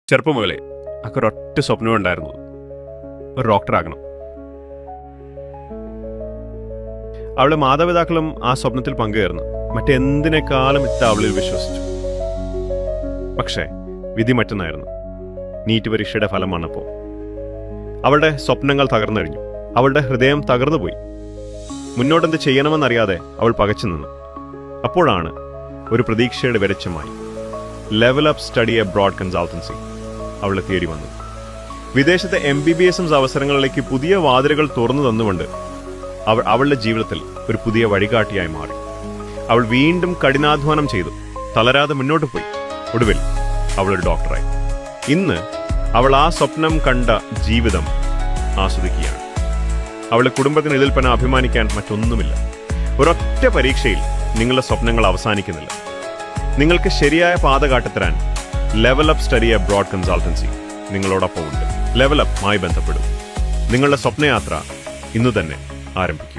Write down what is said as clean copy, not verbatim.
ചെറുപ്പം മുതലേ ഒരൊറ്റ സ്വപ്നം ഉണ്ടായിരുന്നു, ഒരു ഡോക്ടറാകണം. അവളുടെ മാതാപിതാക്കളും ആ സ്വപ്നത്തിൽ പങ്കുചേർന്നു. മറ്റെന്തിനേക്കാളും അവളിൽ വിശ്വസിച്ചു. പക്ഷേ വിധി മറ്റൊന്നായിരുന്നു. നീറ്റ് പരീക്ഷയുടെ ഫലം വന്നപ്പോൾ അവളുടെ സ്വപ്നങ്ങൾ തകർന്നഴിഞ്ഞു. അവളുടെ ഹൃദയം തകർന്നുപോയി. മുന്നോട്ടെന്ത് ചെയ്യണമെന്നറിയാതെ അവൾ പകച്ചു നിന്നു. അപ്പോഴാണ് ഒരു പ്രതീക്ഷയുടെ വെളിച്ചമായി level up study abroad consultancy അവളെ തേടി വന്നു. വിദേശത്തെ MBBS അവസരങ്ങളിലേക്ക് പുതിയ വാതിലുകൾ തുറന്നു തന്നുകൊണ്ട് അവളുടെ ജീവിതത്തിൽ ഒരു പുതിയ വഴികാട്ടിയായി മാറി. അവൾ വീണ്ടും കഠിനാധ്വാനം ചെയ്തു, തളരാതെ മുന്നോട്ട് പോയി. ഒടുവിൽ അവളൊരു ഡോക്ടറായി. ഇന്ന് അവൾ ആ സ്വപ്നം കണ്ട ജീവിതം ആസ്വദിക്കുകയാണ്. അവളുടെ കുടുംബത്തിന് ഇതിൽ പന അഭിമാനിക്കാൻ മറ്റൊന്നുമില്ല. ഒരൊറ്റ പരീക്ഷയിൽ നിങ്ങളുടെ സ്വപ്നങ്ങൾ അവസാനിക്കുന്നില്ല. നിങ്ങൾക്ക് ശരിയായ പാത കാട്ടിത്തരാൻ level up study abroad consultancy നിങ്ങളോടൊപ്പം ഉണ്ട്. ലെവൽ അപ്പുമായി ബന്ധപ്പെടും. നിങ്ങളുടെ സ്വപ്നയാത്ര ഇന്നു തന്നെ ആരംഭിക്കും.